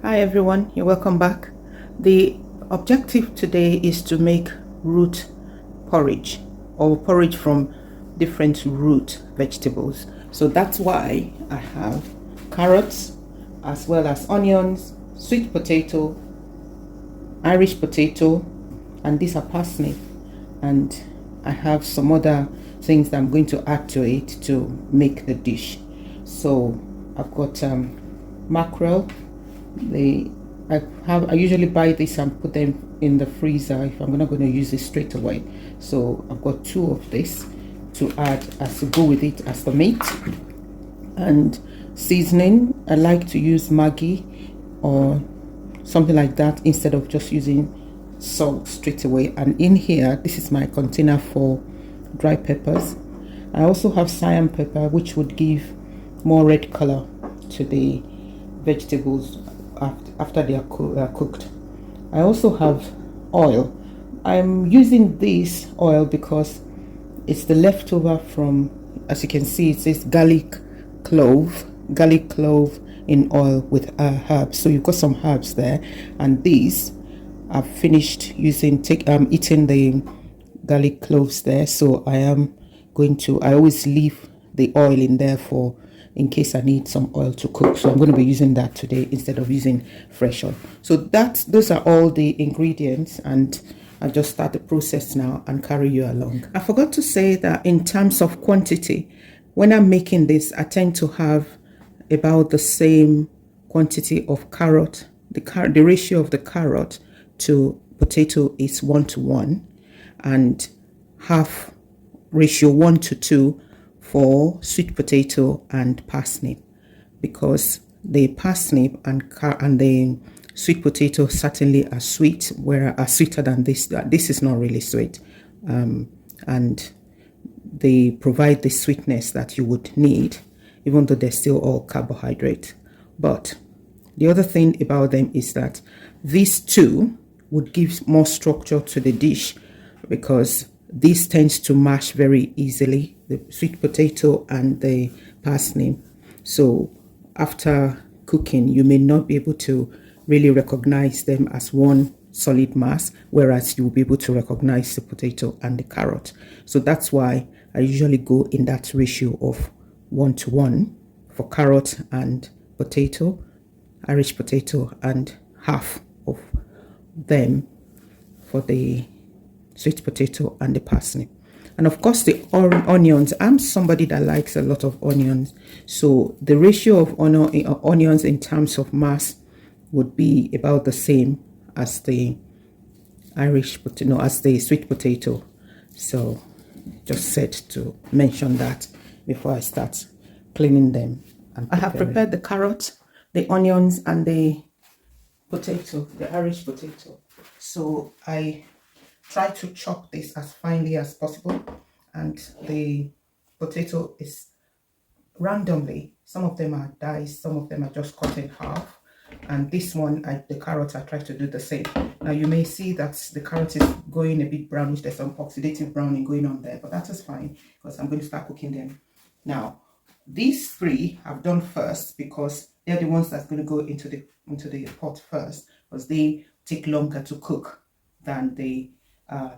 Hi everyone, you're welcome back. The objective today is to make root porridge or porridge from different root vegetables. So that's why I have carrots as well as onions, sweet potato, Irish potato, and these are parsnip. And I have some other things that I'm going to add to it to make the dish. So I've got mackerel. I usually buy this and put them in the freezer if I'm not going to use it straight away. So I've got 2 of this to add as to go with it as the meat. And seasoning, I like to use Maggi or something like that instead of just using salt straight away. And in here, this is my container for dry peppers. I also have cayenne pepper, which would give more red color to the vegetables after they are cooked. I also have oil. I'm using this oil because it's the leftover from, as you can see, it says garlic clove in oil with herbs. So you've got some herbs there, and these I've finished eating the garlic cloves there. So I always leave the oil in there in case I need some oil to cook. So I'm going to be using that today instead of using fresh oil. So those are all the ingredients, and I'll just start the process now and carry you along. I forgot to say that in terms of quantity, when I'm making this, I tend to have about the same quantity of carrot. The ratio of the carrot to potato is 1:1, and half ratio 1:2 for sweet potato and parsnip, because the parsnip and the sweet potato certainly are sweet, are sweeter than this. This is not really sweet, and they provide the sweetness that you would need, even though they're still all carbohydrate. But the other thing about them is that these two would give more structure to the dish, because this tends to mash very easily, the sweet potato and the parsnip. So after cooking, you may not be able to really recognize them as one solid mass, whereas you will be able to recognize the potato and the carrot. So that's why I usually go in that ratio of 1:1 for carrot and potato, Irish potato, and half of them for the sweet potato and the parsnip. And of course the onions, I'm somebody that likes a lot of onions, so the ratio of onions in terms of mass would be about the same as the as the sweet potato. So just said to mention that before I start cleaning them. I have prepared the carrot, the onions, and the potato, the Irish potato. So I try to chop this as finely as possible, and the potato is randomly, some of them are diced, some of them are just cut in half, and this one, the carrot, I try to do the same. Now you may see that the carrot is going a bit brownish, there's some oxidative browning going on there, but that is fine because I'm going to start cooking them. Now these 3 I've done first because they're the ones that's going to go into the pot first, because they take longer to cook than the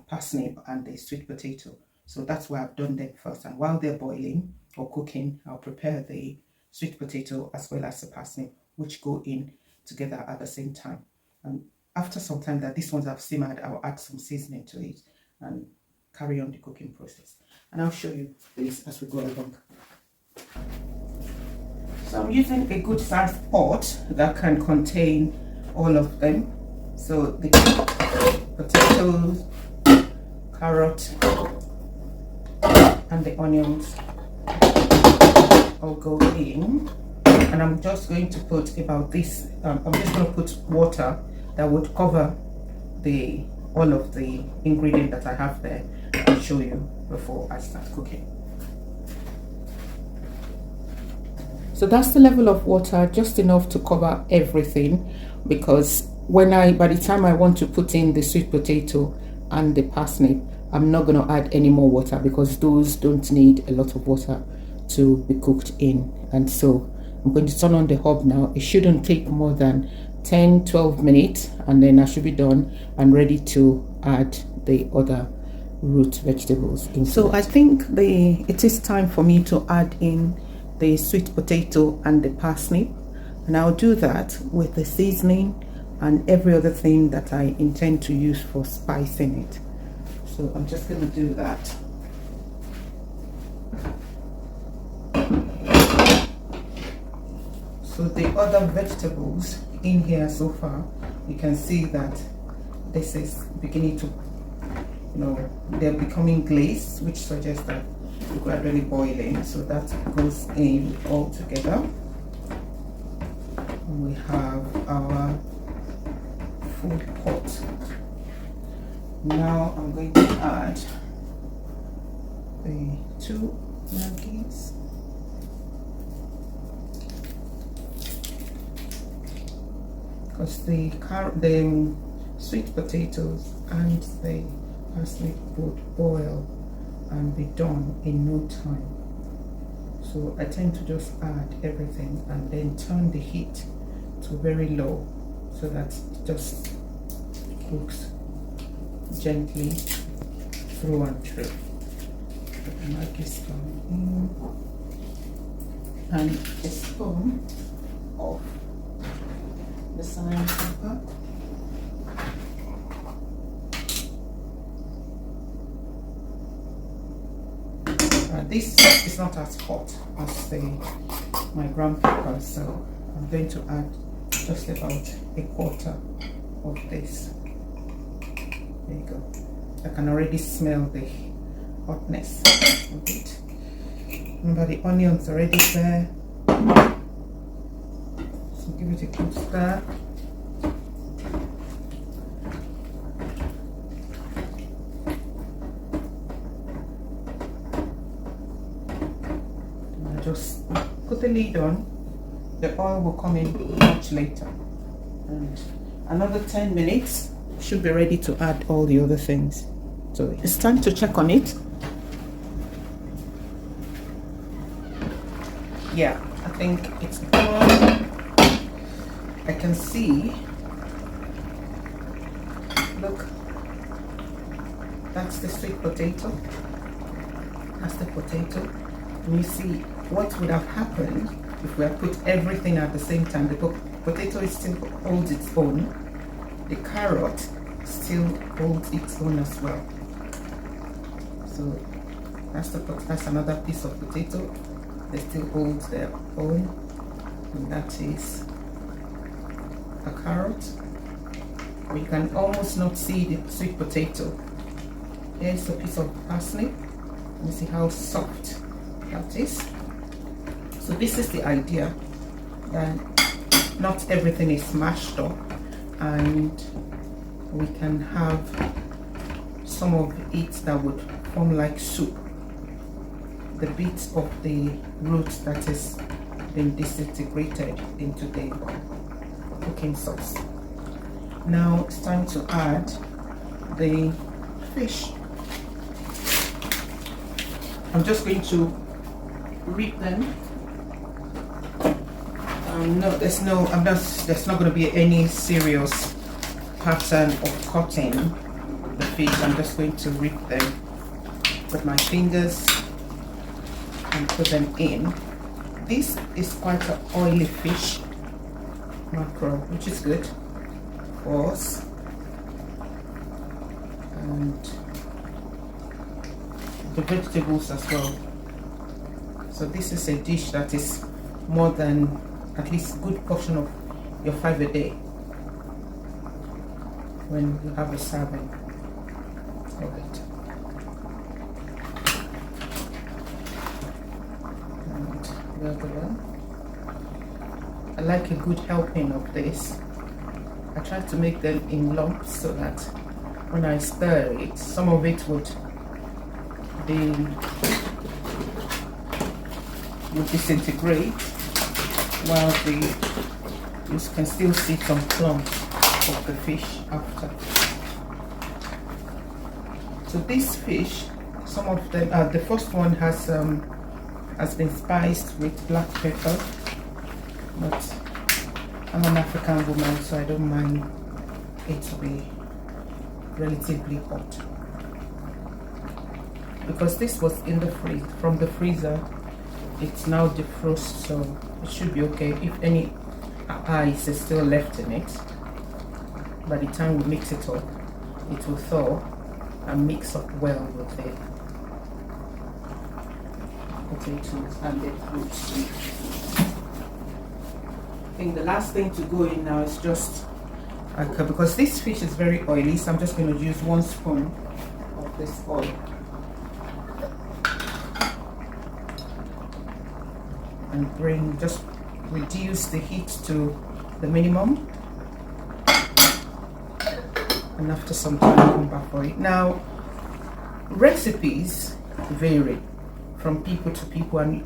parsnip and the sweet potato. So that's why I've done them first, and while they're boiling or cooking, I'll prepare the sweet potato as well as the parsnip, which go in together at the same time. And after some time that these ones have simmered, I'll add some seasoning to it and carry on the cooking process. And I'll show you this as we go along. So I'm using a good sized pot that can contain all of them. So the potatoes, carrot, and the onions all go in, and I'm just going to put about this. I'm just going to put water that would cover all of the ingredients that I have there. I'll show you before I start cooking. So that's the level of water, just enough to cover everything, because by the time I want to put in the sweet potato and the parsnip, I'm not going to add any more water because those don't need a lot of water to be cooked in. And so I'm going to turn on the hob now. It shouldn't take more than 10-12 minutes, and then I should be done and ready to add the other root vegetables in. So I think it is time for me to add in the sweet potato and the parsnip, and I'll do that with the seasoning and every other thing that I intend to use for spicing it. So I'm just going to do that. So the other vegetables in here so far, you can see that this is beginning to, they're becoming glazed, which suggests that they're gradually boiling. So that goes in all together. We have our food pot. Now I'm going to add the 2 Maggi's. Because the sweet potatoes and the parsnip would boil and be done in no time. So I tend to just add everything and then turn the heat to very low so that it just cooks gently through and through. The Maggi's coming in, and a spoon of the cayenne pepper. This is not as hot as my ground pepper, so I'm going to add just about 1/4 of this. There you go. I can already smell the hotness of it. Remember, the onions already there. So give it a good stir. Just put the lid on. The oil will come in much later, and another 10 minutes should be ready to add all the other things. So it's time to check on it. Yeah, I think it's done. I can see, look, that's the sweet potato. That's the potato. And you see what would have happened if we had put everything at the same time. The potato is still holds its own. The carrot still holds its own as well. So that's another piece of potato. They still hold their own, and that is a carrot. We can almost not see the sweet potato. Here's a piece of parsnip. You see how soft that is. So this is the idea, that not everything is mashed up, and we can have some of it that would form like soup. The bits of the root that is being disintegrated into the cooking sauce. Now it's time to add the fish. I'm just going to rip them. There's not going to be any serious pattern of cutting the fish. I'm just going to rip them with my fingers and put them in. This is quite an oily fish, mackerel, which is good for us. And the vegetables as well. So this is a dish that is more than at least a good portion of your 5 a day when you have a serving of it. And the other one. I like a good helping of this. I try to make them in lumps so that when I stir it, some of it would disintegrate, while you can still see some clumps of the fish after. So this fish, some of them, the first one has been spiced with black pepper, but I'm an African woman, so I don't mind it to be relatively hot. Because this was in the from the freezer, it's now defrost, so it should be okay. If any ice is still left in it, by the time we mix it up, it will thaw and mix up well with the potatoes and the fruits. I think the last thing to go in now is just because this fish is very oily, so I'm just going to use 1 spoon of this oil. And just reduce the heat to the minimum, and after some time come back for it. Now, recipes vary from people to people, and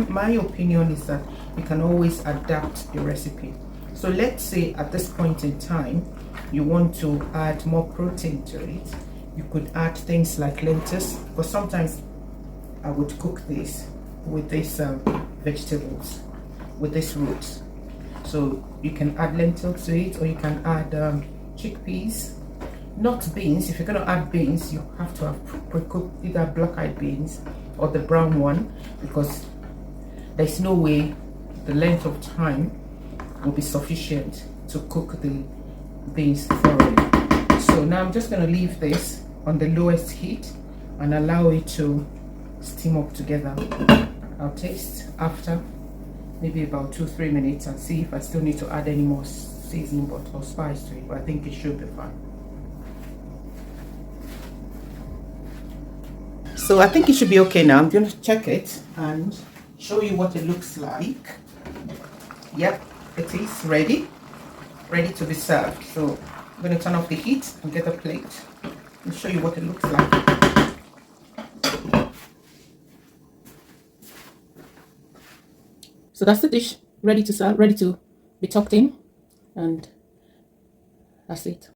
my opinion is that you can always adapt the recipe. So let's say at this point in time you want to add more protein to it, you could add things like lentils, because sometimes I would cook this with these vegetables, with these roots. So you can add lentils to it, or you can add chickpeas, not beans. If you're going to add beans, you have to have pre-cooked either black-eyed beans or the brown one, because there's no way the length of time will be sufficient to cook the beans thoroughly. So now I'm just going to leave this on the lowest heat and allow it to steam up together. I'll taste after maybe about 2-3 minutes and see if I still need to add any more seasoning or spice to it, but I think it should be fine. So I think it should be okay now. I'm going to check it and show you what it looks like. Yep, it is ready to be served. So I'm going to turn off the heat and get a plate and show you what it looks like. So that's the dish, ready to serve, ready to be tucked in, and that's it.